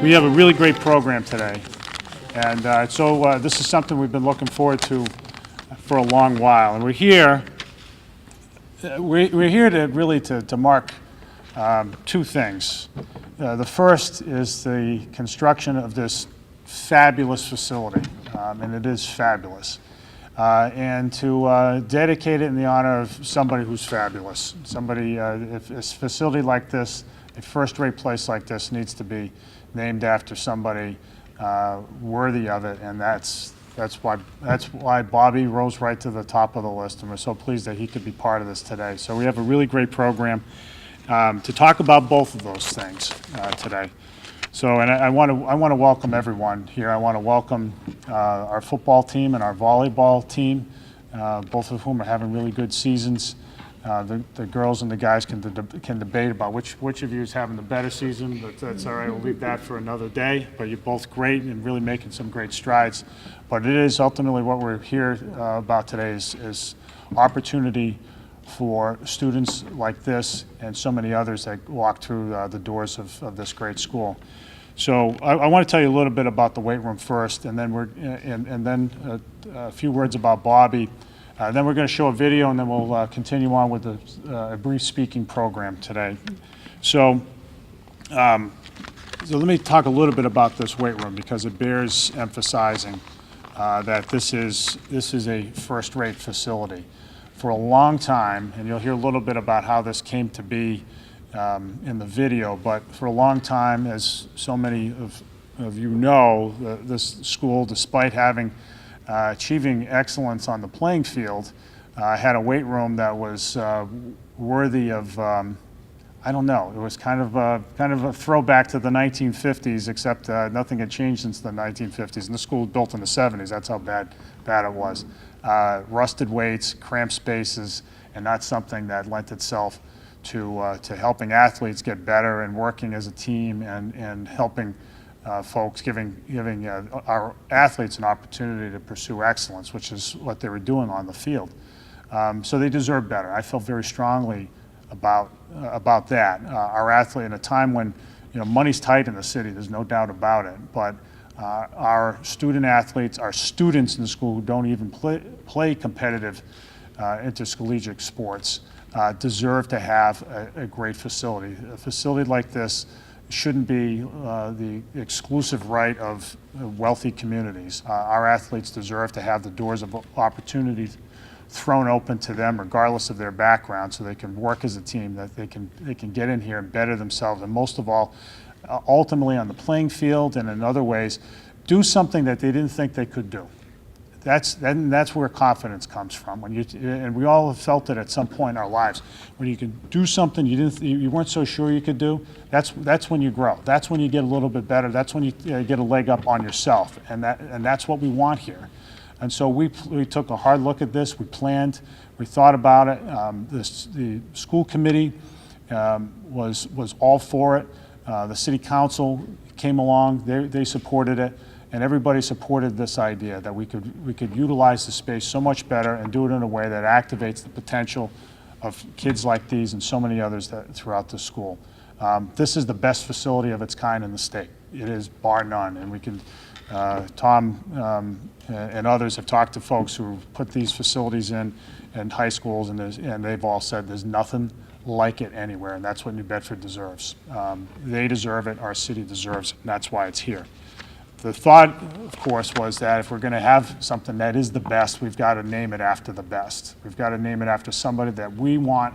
We have a really great program today, and this is something we've been looking forward to for a long while. And we're here to really mark two things. The first is the construction of this fabulous facility, and it is fabulous. And to dedicate it in the honor of somebody who's fabulous. Somebody, if a facility like this, a first-rate place like this, needs to be named after somebody worthy of it, and that's why Bobby rose right to the top of the list, and we're so pleased that he could be part of this today. So we have a really great program to talk about both of those things today. So, and I want to welcome everyone here. I want to welcome our football team and our volleyball team, both of whom are having really good seasons. The girls and the guys can debate about which of you is having the better season, but that's all right. We'll leave that for another day. But you're both great and really making some great strides. But it is ultimately what we're here about today is opportunity for students like this and so many others that walk through the doors of this great school. So I want to tell you a little bit about the weight room first, and then then a few words about Bobby. Then we're going to show a video, and then we'll continue on with a brief speaking program today. So let me talk a little bit about this weight room because it bears emphasizing that this is a first-rate facility. For a long time, and you'll hear a little bit about how this came to be in the video, but for a long time, as so many of you know, this school, despite having achieving excellence on the playing field, had a weight room that was worthy of, I don't know, it was kind of a throwback to the 1950s, except nothing had changed since the 1950s. And the school was built in the 70s, that's how bad it was. Rusted weights, cramped spaces, and not something that lent itself to helping athletes get better and working as a team and helping folks, giving our athletes an opportunity to pursue excellence, which is what they were doing on the field. So they deserve better. I felt very strongly about that. Our athlete, in a time when money's tight in the city, there's no doubt about it, but our student athletes, our students in the school who don't even play competitive intercollegiate sports deserve to have a great facility. A facility like this shouldn't be the exclusive right of wealthy communities. Our athletes deserve to have the doors of opportunity thrown open to them regardless of their background, so they can work as a team, that they can get in here and better themselves, and most of all, ultimately on the playing field and in other ways, do something that they didn't think they could do. That's where confidence comes from. And we all have felt it at some point in our lives. When you can do something you weren't so sure you could do, that's when you grow. That's when you get a little bit better. That's when you get a leg up on yourself. And that's what we want here. And so we took a hard look at this. We planned. We thought about it. The school committee was all for it. The city council came along. They supported it. And everybody supported this idea that we could utilize the space so much better and do it in a way that activates the potential of kids like these and so many others throughout the school. This is the best facility of its kind in the state. It is bar none, and we can. Tom and others have talked to folks who put these facilities in high schools, and they've all said there's nothing like it anywhere, and that's what New Bedford deserves. They deserve it. Our city deserves it, and that's why it's here. The thought, of course, was that if we're going to have something that is the best, we've got to name it after the best. We've got to name it after somebody that we want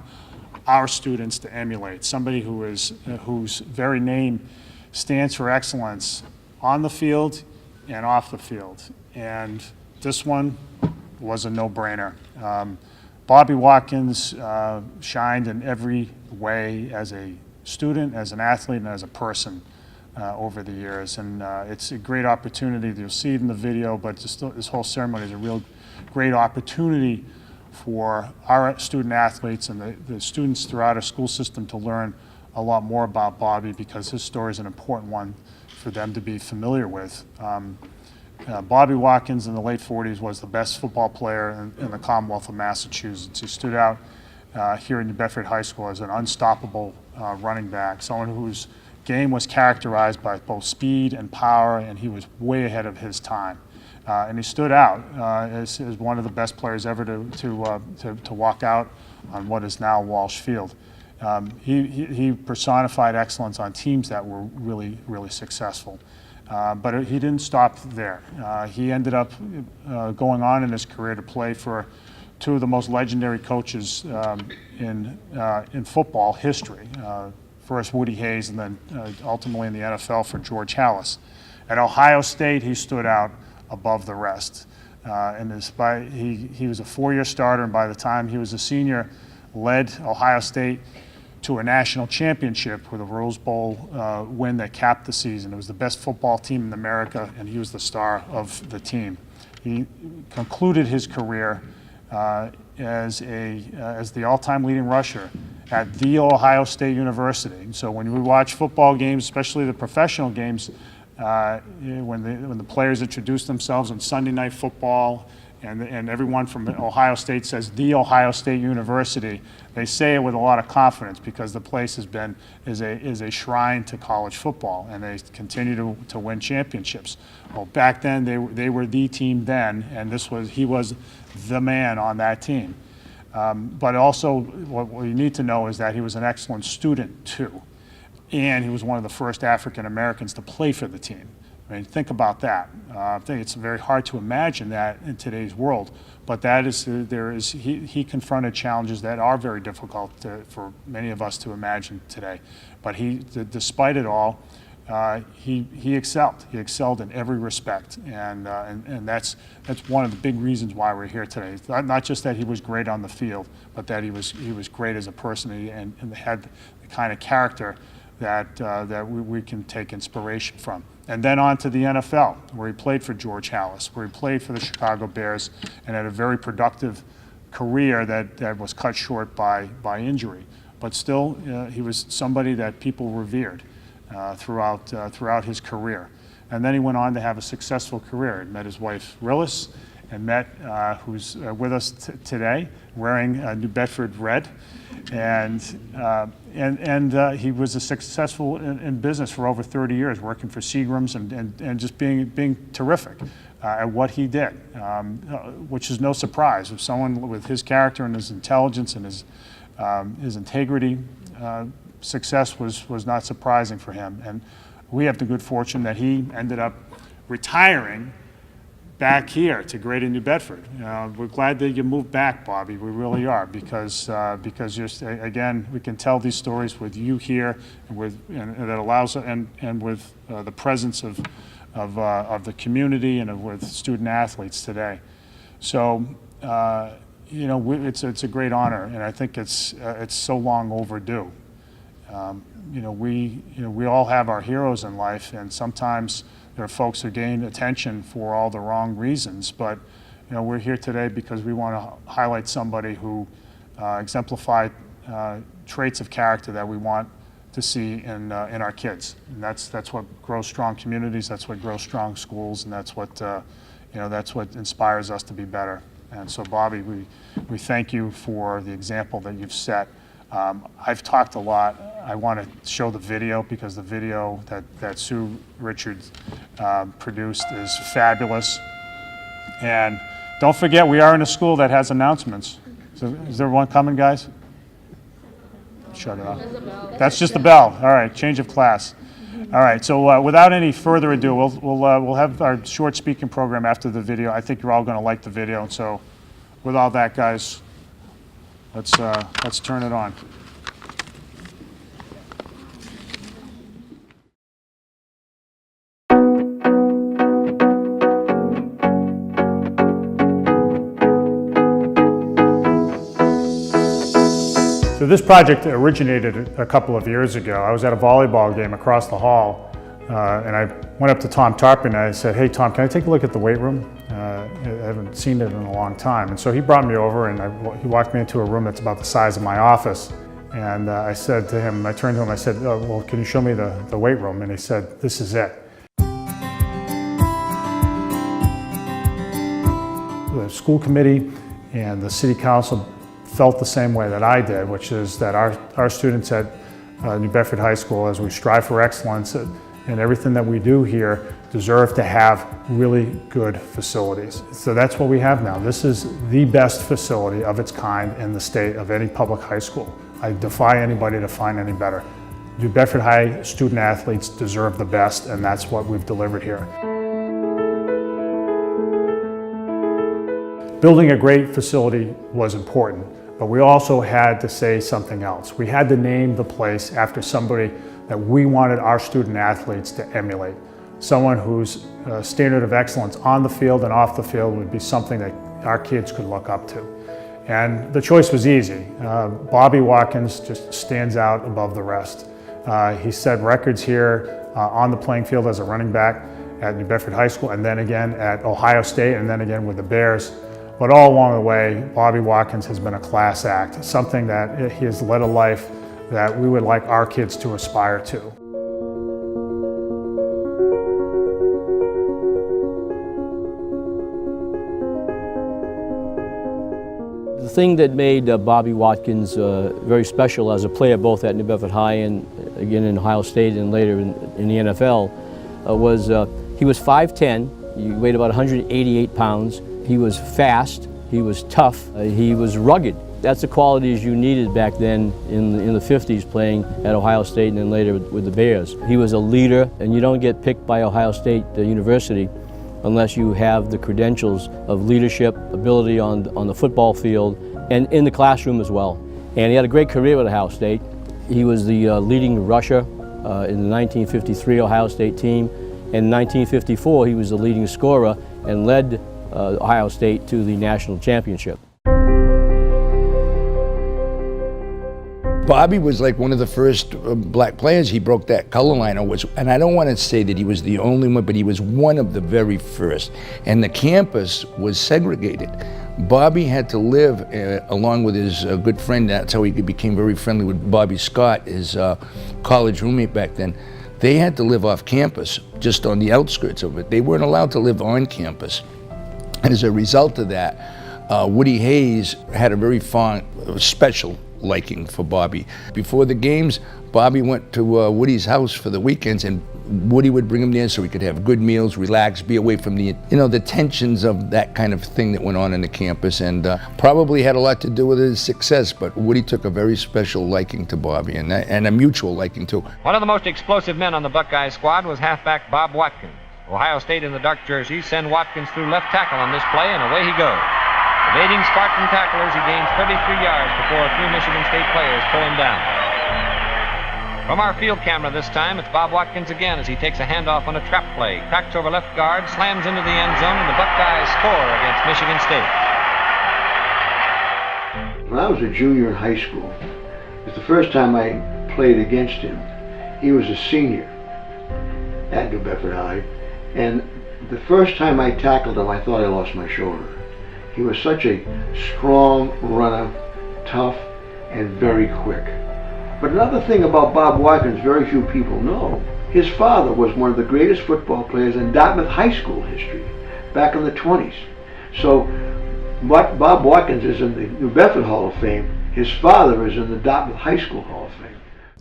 our students to emulate, somebody whose very name stands for excellence on the field and off the field. And this one was a no-brainer. Bobby Watkins shined in every way as a student, as an athlete, and as a person over the years, and it's a great opportunity. You'll see it in the video, but this whole ceremony is a real great opportunity for our student athletes and the students throughout our school system to learn a lot more about Bobby, because his story is an important one for them to be familiar with. Bobby Watkins in the late 40s was the best football player in the Commonwealth of Massachusetts. He stood out here in Bedford High School as an unstoppable running back, someone who's game was characterized by both speed and power, and he was way ahead of his time. And he stood out as one of the best players ever to walk out on what is now Walsh Field. He personified excellence on teams that were really, really successful. But he didn't stop there. He ended up going on in his career to play for two of the most legendary coaches in football history. First Woody Hayes, and then ultimately in the NFL for George Halas. At Ohio State, he stood out above the rest. He was a four-year starter, and by the time he was a senior, led Ohio State to a national championship with a Rose Bowl win that capped the season. It was the best football team in America, and he was the star of the team. He concluded his career as the all-time leading rusher at The Ohio State University. So when we watch football games, especially the professional games, when the players introduce themselves on Sunday Night Football, and everyone from Ohio State says The Ohio State University, they say it with a lot of confidence because the place is a shrine to college football, and they continue to win championships. Well, back then they were the team then, and he was the man on that team. But also, what you need to know is that he was an excellent student too, and he was one of the first African Americans to play for the team. I mean, think about that. I think it's very hard to imagine that in today's world, but he confronted challenges that are very difficult for many of us to imagine today. But despite it all, he excelled. He excelled in every respect, and that's one of the big reasons why we're here today. It's not just that he was great on the field, but that he was great as a person, and had the kind of character that we can take inspiration from. And then on to the NFL, where he played for George Halas, where he played for the Chicago Bears, and had a very productive career that was cut short by injury. But still, he was somebody that people revered throughout his career. And then he went on to have a successful career. He met his wife, Rillis, and who's with us today, wearing New Bedford red. And he was successful in business for over 30 years, working for Seagram's and just being terrific at what he did, which is no surprise. If someone with his character and his intelligence and his integrity, success was not surprising for him. And we have the good fortune that he ended up retiring back here to Greater New Bedford. We're glad that you moved back, Bobby. We really are, because again, we can tell these stories with you here, and that allows, and with the presence of the community and with student athletes today. So it's a great honor, and I think it's so long overdue. We all have our heroes in life, and sometimes there are folks who gain attention for all the wrong reasons, but we're here today because we want to highlight somebody who exemplified traits of character that we want to see in our kids, and that's what grows strong communities, that's what grows strong schools, and that's what inspires us to be better. And so, Bobby, we thank you for the example that you've set. I've talked a lot. I want to show the video, because the video that Sue Richards produced is fabulous. And don't forget, we are in a school that has announcements. So is there one coming, guys? Shut it off. That's just the bell. All right, change of class. All right, so without any further ado, we'll have our short speaking program after the video. I think you're all going to like the video. And so with all that, guys, let's turn it on. So this project originated a couple of years ago. I was at a volleyball game across the hall, and I went up to Tom Tarpon and I said, "Hey Tom, can I take a look at the weight room? I haven't seen it in a long time." And so he brought me over, and he walked me into a room that's about the size of my office. And I said to him, I turned to him, I said, "Oh, well, can you show me the weight room?" And he said, "This is it." The school committee and the city council felt the same way that I did, which is that our students had New Bedford High School, as we strive for excellence and everything that we do here, deserve to have really good facilities. So that's what we have now. This is the best facility of its kind in the state of any public high school. I defy anybody to find any better. New Bedford High student athletes deserve the best, and that's what we've delivered here. Building a great facility was important, but we also had to say something else. We had to name the place after somebody that we wanted our student athletes to emulate. Someone whose standard of excellence on the field and off the field would be something that our kids could look up to. And the choice was easy. Bobby Watkins just stands out above the rest. He set records here on the playing field as a running back at New Bedford High School, and then again at Ohio State, and then again with the Bears. But all along the way, Bobby Watkins has been a class act, something that he has led a life that we would like our kids to aspire to. The thing that made Bobby Watkins very special as a player, both at New Bedford High and again in Ohio State and later in the NFL, was he was 5'10", he weighed about 188 pounds. He was fast, he was tough, he was rugged. That's the qualities you needed back then in the 50s, playing at Ohio State and then later with the Bears. He was a leader, and you don't get picked by Ohio State University unless you have the credentials of leadership, ability on the football field, and in the classroom as well. And he had a great career at Ohio State. He was the leading rusher in the 1953 Ohio State team. In 1954, he was the leading scorer and led Ohio State to the national championship. Bobby was like one of the first black players. He broke that color line, and I don't want to say that he was the only one, but he was one of the very first. And the campus was segregated. Bobby had to live along with his good friend. That's how he became very friendly with Bobby Scott, his college roommate back then. They had to live off campus, just on the outskirts of it. They weren't allowed to live on campus. And as a result of that, Woody Hayes had a very fond, special liking for Bobby. Before the games, Bobby went to Woody's house for the weekends, and Woody would bring him there so he could have good meals, relax, be away from the, the tensions of that kind of thing that went on in the campus, and probably had a lot to do with his success, but Woody took a very special liking to Bobby, and a mutual liking too. One of the most explosive men on the Buckeye squad was halfback Bob Watkins. Ohio State in the dark jerseys send Watkins through left tackle on this play, and away he goes. Evading Spartan tacklers, he gains 33 yards before 3 Michigan State players pull him down. From our field camera this time, it's Bob Watkins again as he takes a handoff on a trap play, cracks over left guard, slams into the end zone, and the Buckeyes score against Michigan State. When I was a junior in high school, it was the first time I played against him. He was a senior at New Bedford High, and the first time I tackled him, I thought I lost my shoulder. He was such a strong runner, tough, and very quick. But another thing about Bob Watkins very few people know, his father was one of the greatest football players in Dartmouth High School history, back in the 20s. So Bob Watkins is in the New Bedford Hall of Fame. His father is in the Dartmouth High School Hall of Fame.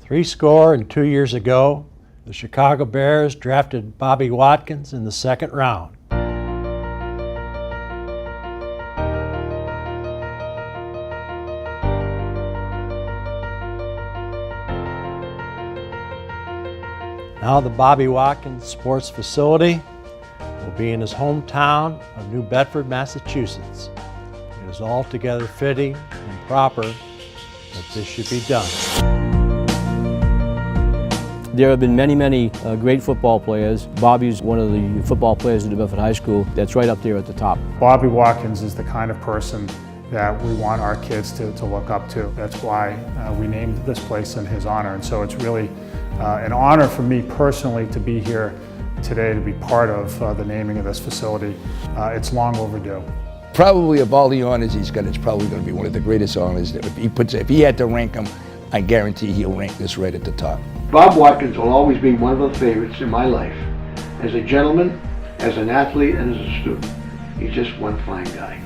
62 years ago, the Chicago Bears drafted Bobby Watkins in the 2nd round. Now the Bobby Watkins Sports Facility will be in his hometown of New Bedford, Massachusetts. It is altogether fitting and proper that this should be done. There have been many great football players. Bobby's one of the football players at New Bedford High School that's right up there at the top. Bobby Watkins is the kind of person that we want our kids to look up to. That's why we named this place in his honor. And so it's really an honor for me personally to be here today, to be part of the naming of this facility. It's long overdue. Probably of all the honors he's got, it's probably going to be one of the greatest honors. If he had to rank them, I guarantee he'll rank this right at the top. Bob Watkins will always be one of the favorites in my life. As a gentleman, as an athlete, and as a student. He's just one fine guy.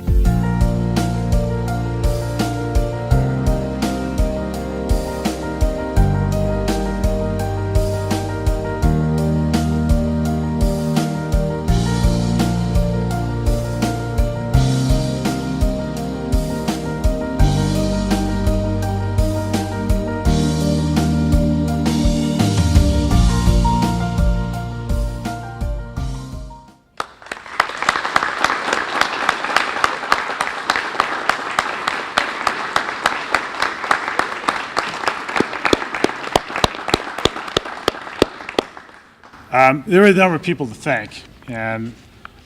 There are a number of people to thank, and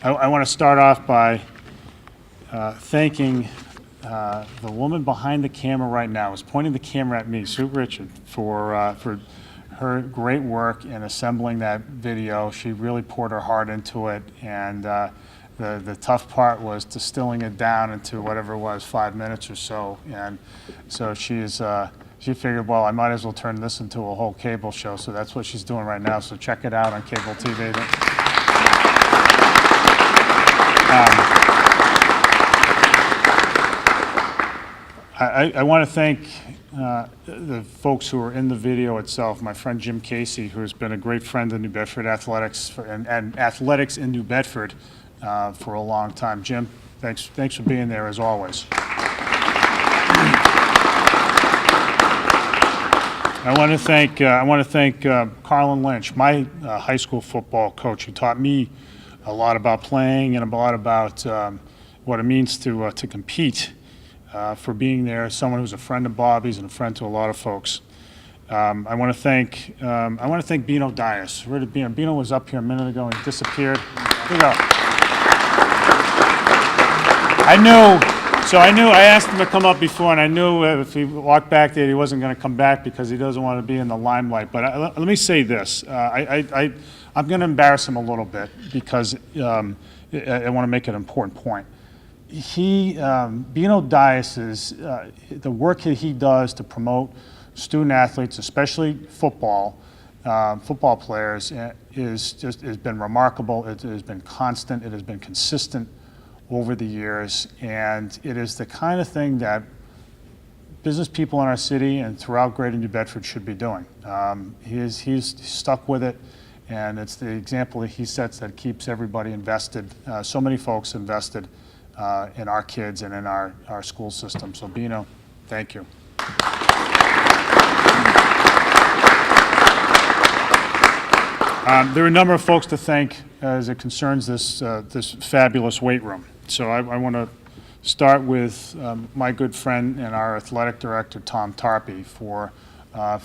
I want to start off by thanking the woman behind the camera right now, is pointing the camera at me, Sue Richard, for her great work in assembling that video. She really poured her heart into it, and the tough part was distilling it down into whatever it was, 5 minutes or so. And so she figured, well, I might as well turn this into a whole cable show, so that's what she's doing right now. So check it out on cable TV. I want to thank the folks who are in the video itself. My friend Jim Casey, who has been a great friend of New Bedford athletics and athletics in New Bedford for a long time. Jim, thanks for being there as always. I want to thank Carlin Lynch, my high school football coach, who taught me a lot about playing and a lot about what it means to compete. For being there, someone who's a friend of Bobby's and a friend to a lot of folks. I want to thank Bino Dias. Where did Bino? Bino was up here a minute ago and disappeared. Here we go. I asked him to come up before, and I knew if he walked back there, he wasn't going to come back because he doesn't want to be in the limelight. But let me say this: I'm going to embarrass him a little bit because I want to make an important point. Bino Dias is the work that he does to promote student athletes, especially football players, has been remarkable. It has been constant. It has been consistent over the years, and it is the kind of thing that business people in our city and throughout Greater New Bedford should be doing. He's stuck with it, and it's the example that he sets that keeps everybody invested. So many folks invested. In our kids and in our school system. So Bino, thank you. There are a number of folks to thank as it concerns this fabulous weight room. So I want to start with my good friend and our athletic director, Tom Tarpey, for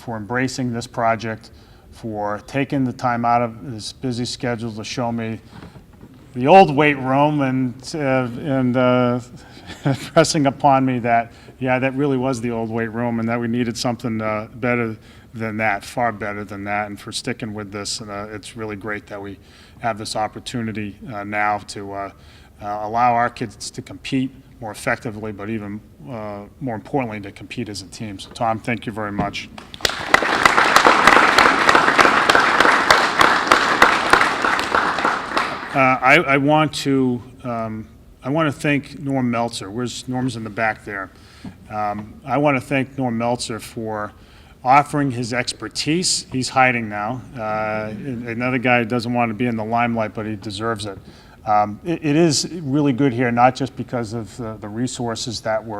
embracing this project, for taking the time out of his busy schedule to show me the old weight room and pressing upon me that, yeah, that really was the old weight room and that we needed something better than that, far better than that, and for sticking with this. It's really great that we have this opportunity now to allow our kids to compete more effectively, but even more importantly, to compete as a team. So Tom, thank you very much. I want to thank Norm Meltzer. Norm's in the back there. I want to thank Norm Meltzer for offering his expertise. He's hiding now. Another guy doesn't want to be in the limelight, but he deserves it. It is really good here, not just because of the resources that we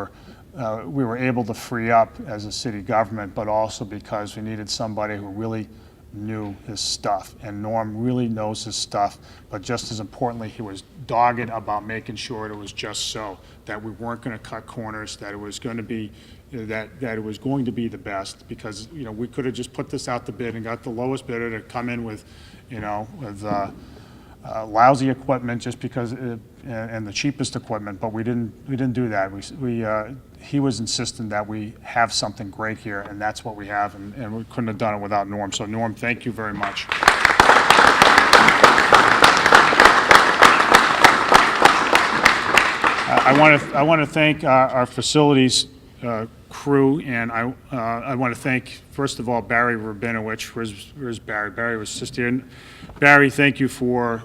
were able to free up as a city government, but also because we needed somebody who really knew his stuff, and Norm really knows his stuff, but just as importantly, he was dogged about making sure it was just so, that we weren't going to cut corners, that it was going to be that it was going to be the best, because we could have just put this out to bid and got the lowest bidder to come in with lousy equipment just because and the cheapest equipment, but we didn't do that. He was insistent that we have something great here, and that's what we have, and we couldn't have done it without Norm. So Norm, thank you very much. I want to thank our facilities crew, and I want to thank, first of all, Barry Rabinowitz. Where's Barry? Barry was just here. Barry, thank you for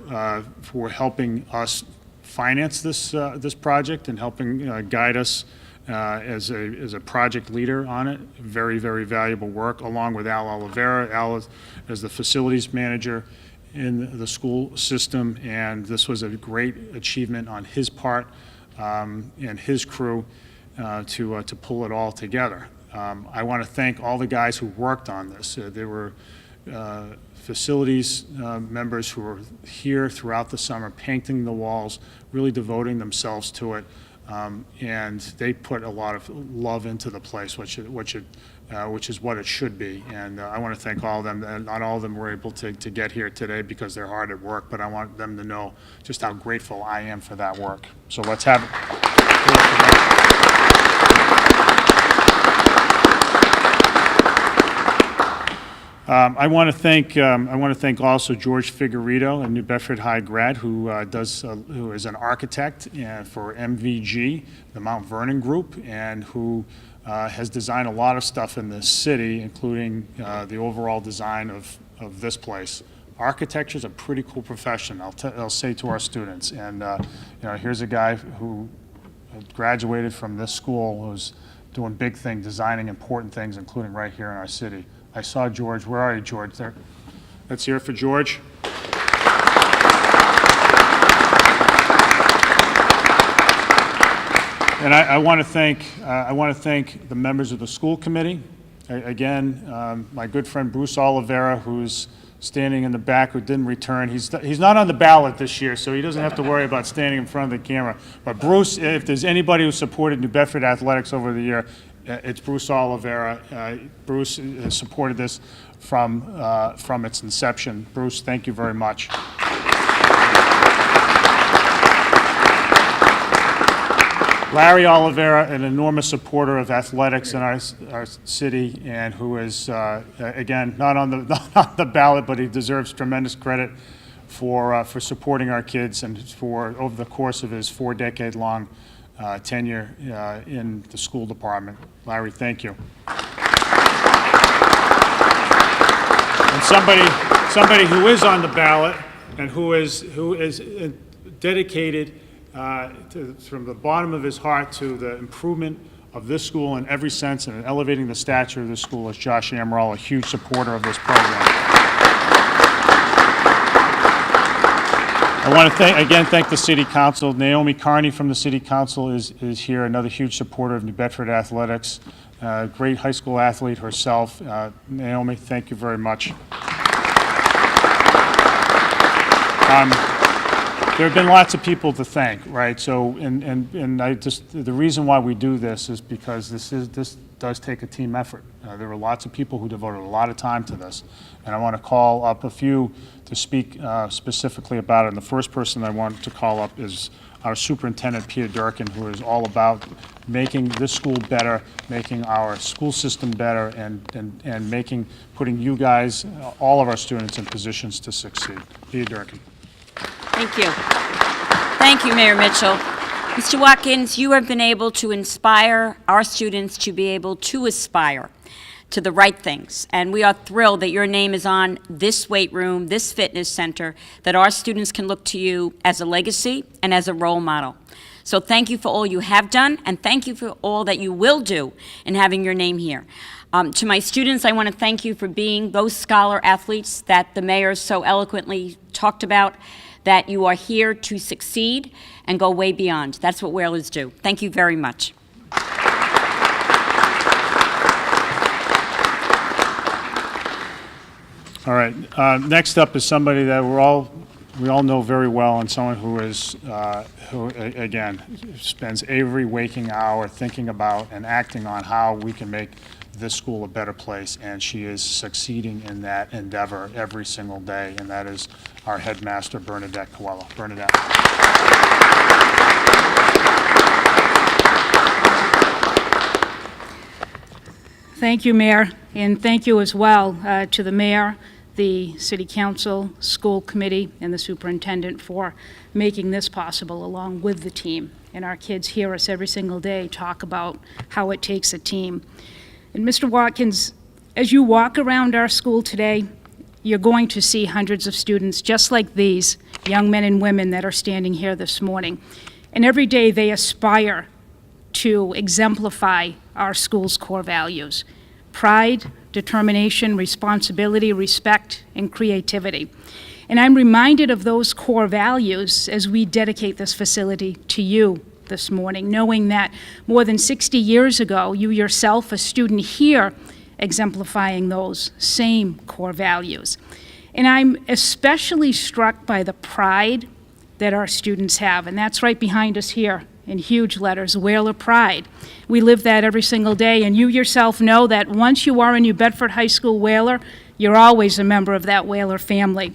helping us finance this project and helping guide us as a project leader on it. Very, very valuable work, along with Al Oliveira. Al is the facilities manager in the school system, and this was a great achievement on his part and his crew to pull it all together. I want to thank all the guys who worked on this. There were facilities members who were here throughout the summer, painting the walls, really devoting themselves to it. and they put a lot of love into the place, which is what it should be. And I want to thank all of them. And not all of them were able to get here today because they're hard at work, but I want them to know just how grateful I am for that work. So let's have it. I want to thank also George Figueredo, a New Bedford High grad who is an architect for MVG, the Mount Vernon Group, and who has designed a lot of stuff in this city, including the overall design of this place. Architecture is a pretty cool profession, I'll say to our students. And here's a guy who graduated from this school who's doing big things, designing important things, including right here in our city. I saw George. Where are you, George? There. Let's hear it for George. And I want to thank the members of the school committee. Again, my good friend Bruce Oliveira, who's standing in the back, who didn't return. He's not on the ballot this year, so he doesn't have to worry about standing in front of the camera. But Bruce, if there's anybody who supported New Bedford athletics over the year, it's Bruce Oliveira. Bruce has supported this from its inception. Bruce, thank you very much. Larry Oliveira, an enormous supporter of athletics in our city, and who is, again, not on the ballot, but he deserves tremendous credit for supporting our kids and for over the course of his 4-decade-long tenure in the school department. Larry, thank you. And somebody who is on the ballot and who is dedicated from the bottom of his heart to the improvement of this school in every sense and elevating the stature of this school is Josh Amaral, a huge supporter of this program. I want to thank the City Council. Naomi Carney from the City Council is here, another huge supporter of New Bedford athletics, great high school athlete herself. Naomi, thank you very much. There have been lots of people to thank, right? So, and the reason why we do this is because this does take a team effort. There were lots of people who devoted a lot of time to this, and I want to call up a few to speak specifically about it. And the first person I want to call up is our superintendent, Peter Durkin, who is all about making this school better, making our school system better, and putting you guys, all of our students, in positions to succeed. Peter Durkin. Thank you. Thank you, Mayor Mitchell. Mr. Watkins, you have been able to inspire our students to be able to aspire to the right things. And we are thrilled that your name is on this weight room, this fitness center, that our students can look to you as a legacy and as a role model. So thank you for all you have done, and thank you for all that you will do in having your name here. To my students, I want to thank you for being those scholar athletes that the mayor so eloquently talked about, that you are here to succeed and go way beyond. That's what whalers do. Thank you very much. All right. Next up is somebody that we all know very well, and someone who again spends every waking hour thinking about and acting on how we can make this school a better place, and she is succeeding in that endeavor every single day, and that is our headmaster, Bernadette Coelho. Bernadette. Thank you, Mayor, and thank you as well to the Mayor, the City Council, School Committee, and the Superintendent for making this possible along with the team. And our kids hear us every single day talk about how it takes a team. And Mr. Watkins, as you walk around our school today, you're going to see hundreds of students just like these young men and women that are standing here this morning. And every day they aspire to exemplify our school's core values: pride, determination, responsibility, respect, and creativity. And I'm reminded of those core values as we dedicate this facility to you this morning, knowing that more than 60 years ago, you yourself, a student here, exemplifying those same core values. And I'm especially struck by the pride that our students have, and that's right behind us here in huge letters, Whaler Pride. We live that every single day, and you yourself know that once you are a New Bedford High School Whaler, you're always a member of that Whaler family.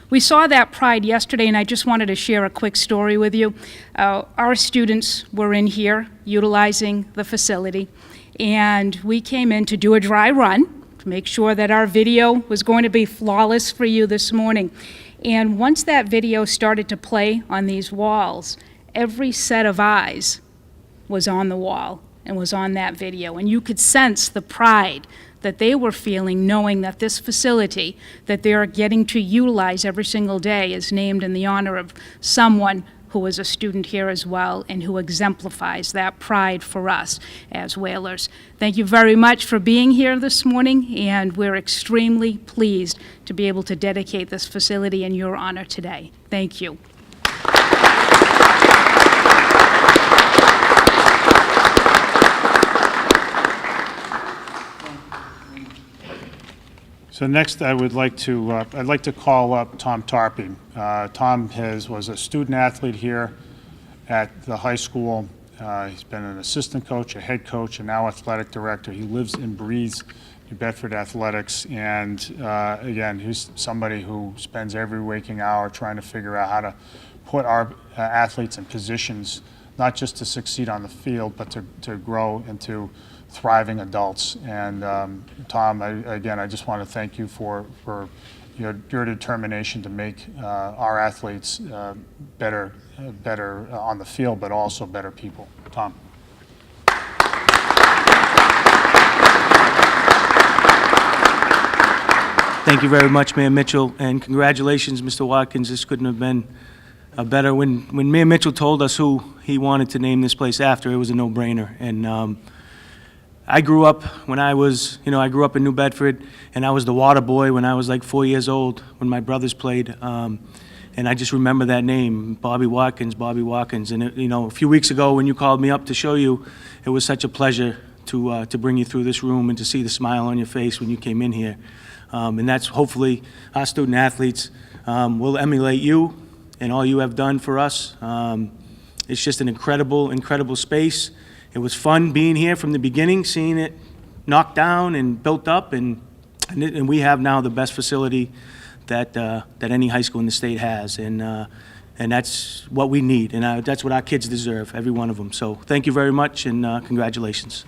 We saw that pride yesterday, and I just wanted to share a quick story with you. Our students were in here utilizing the facility, and we came in to do a dry run to make sure that our video was going to be flawless for you this morning. And once that video started to play on these walls, every set of eyes was on the wall and was on that video. And you could sense the pride that they were feeling, knowing that this facility that they're getting to utilize every single day is named in the honor of someone who was a student here as well and who exemplifies that pride for us as Whalers. Thank you very much for being here this morning, and we're extremely pleased to be able to dedicate this facility in your honor today. Thank you. So next, I'd like to call up Tom Tarpey. Tom was a student athlete here at the high school. He's been an assistant coach, a head coach, and now athletic director. He lives and breathes New Bedford athletics, and again, he's somebody who spends every waking hour trying to figure out how to put our athletes in positions, not just to succeed on the field, but to grow into thriving adults. And Tom, I just want to thank you for your determination to make our athletes better on the field, but also better people. Tom. Thank you very much, Mayor Mitchell, and congratulations, Mr. Watkins. This couldn't have been better. When Mayor Mitchell told us who he wanted to name this place after, it was a no-brainer. And I grew up I grew up in New Bedford, and I was the water boy when I was like 4 years old when my brothers played. And I just remember that name, Bobby Watkins. And a few weeks ago when you called me up to show you, it was such a pleasure to bring you through this room and to see the smile on your face when you came in here. And that's hopefully our student athletes will emulate you and all you have done for us. It's just an incredible space. It was fun being here from the beginning, seeing it knocked down and built up, and we have now the best facility that any high school in the state has, and that's what we need, and that's what our kids deserve, every one of them. So thank you very much, and congratulations.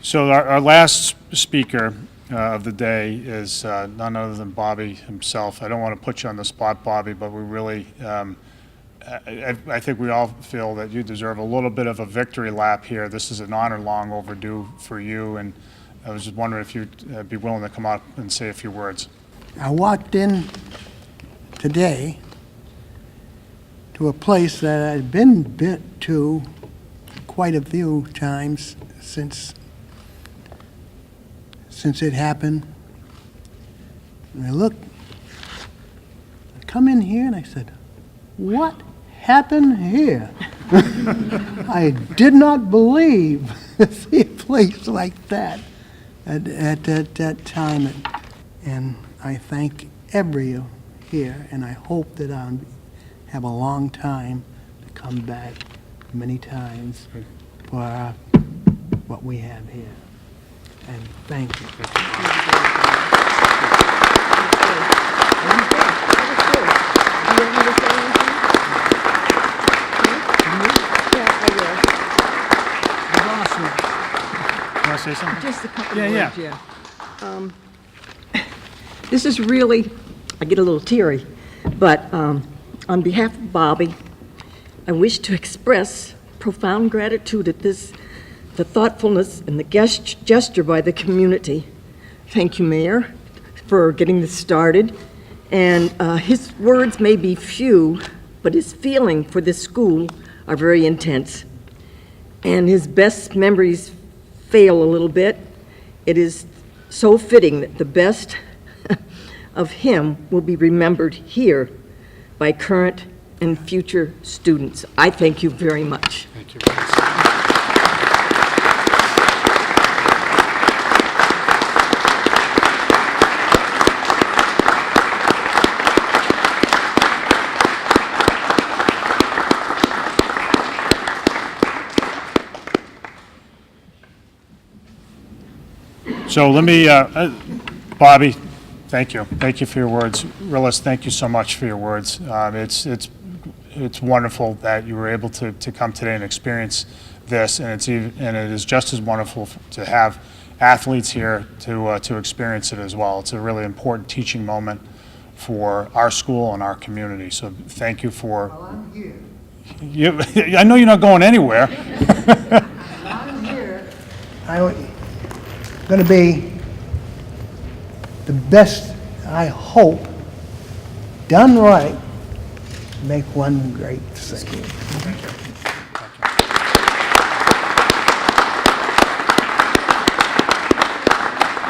So our last speaker of the day is none other than Bobby himself. I don't want to put you on the spot, Bobby, but we really, I think we all feel that you deserve a little bit of a victory lap here. This is an honor long overdue for you, and I was just wondering if you'd be willing to come out and say a few words. I walked in today to a place that I've been to quite a few times since it happened. And I come in here and I said, what happened here? I did not believe to see a place like that at that time. And I thank every here, and I hope that I'll have a long time to come back many times for what we have here. And thank you. Want to say something? Just a couple of words, yeah. This is really, I get a little teary, but on behalf of Bobby, I wish to express profound gratitude at the thoughtfulness and the gesture by the community. Thank you, Mayor, for getting this started. And his words may be few, but his feeling for this school are very intense. And his best memories fail a little bit. It is so fitting that the best of him will be remembered here by current and future students. I thank you very much. Thank you. So let me, Bobby, thank you. Thank you for your words. Willis, thank you so much for your words. It's wonderful that you were able to come today and experience this, and it is just as wonderful to have athletes here to experience it as well. It's a really important teaching moment for our school and our community. So thank you for. Well, I'm here. I know you're not going anywhere. I'm here. I'm going to be the best, I hope, done right, make one great thing.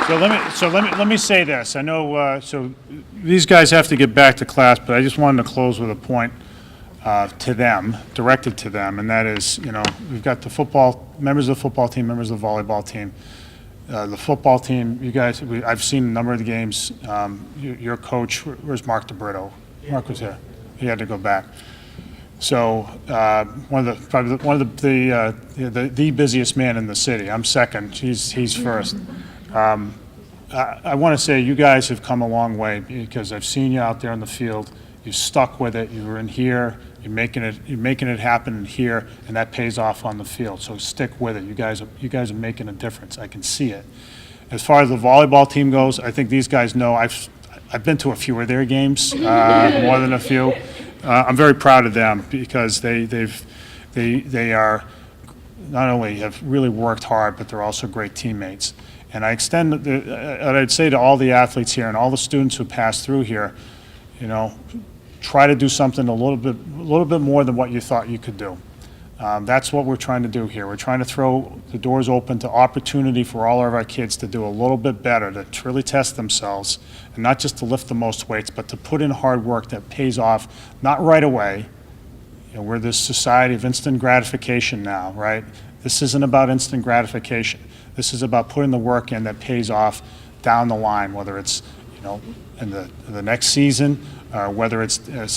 So let me say this. I know, so these guys have to get back to class, but I just wanted to close with a point to them, directed to them, and that is, we've got the members of the football team, members of the volleyball team. The football team, you guys, I've seen a number of the games. Your coach, where's Mark DeBrito? Mark was here. He had to go back. So one of the busiest man in the city. I'm second. He's first. I want to say you guys have come a long way because I've seen you out there in the field. You stuck with it. You were in here. You're making it happen in here, and that pays off on the field. So stick with it. You guys are making a difference. I can see it. As far as the volleyball team goes, I think these guys know I've been to a few of their games, more than a few. I'm very proud of them because they are not only have really worked hard, but they're also great teammates. And I'd say to all the athletes here and all the students who pass through here, try to do something a little bit more than what you thought you could do. That's what we're trying to do here. We're trying to throw the doors open to opportunity for all of our kids to do a little bit better, to really test themselves, and not just to lift the most weights, but to put in hard work that pays off, not right away. We're this society of instant gratification now, right? This isn't about instant gratification. This is about putting the work in that pays off down the line, whether it's in the next season, whether it's at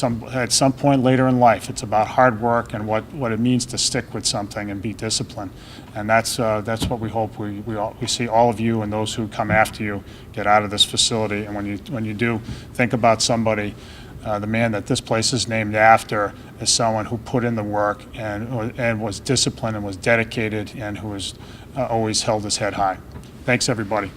some point later in life. It's about hard work and what it means to stick with something and be disciplined. And that's what we hope we see all of you and those who come after you get out of this facility. And when you do, think about somebody. The man that this place is named after is someone who put in the work and was disciplined and was dedicated and who has always held his head high. Thanks, everybody.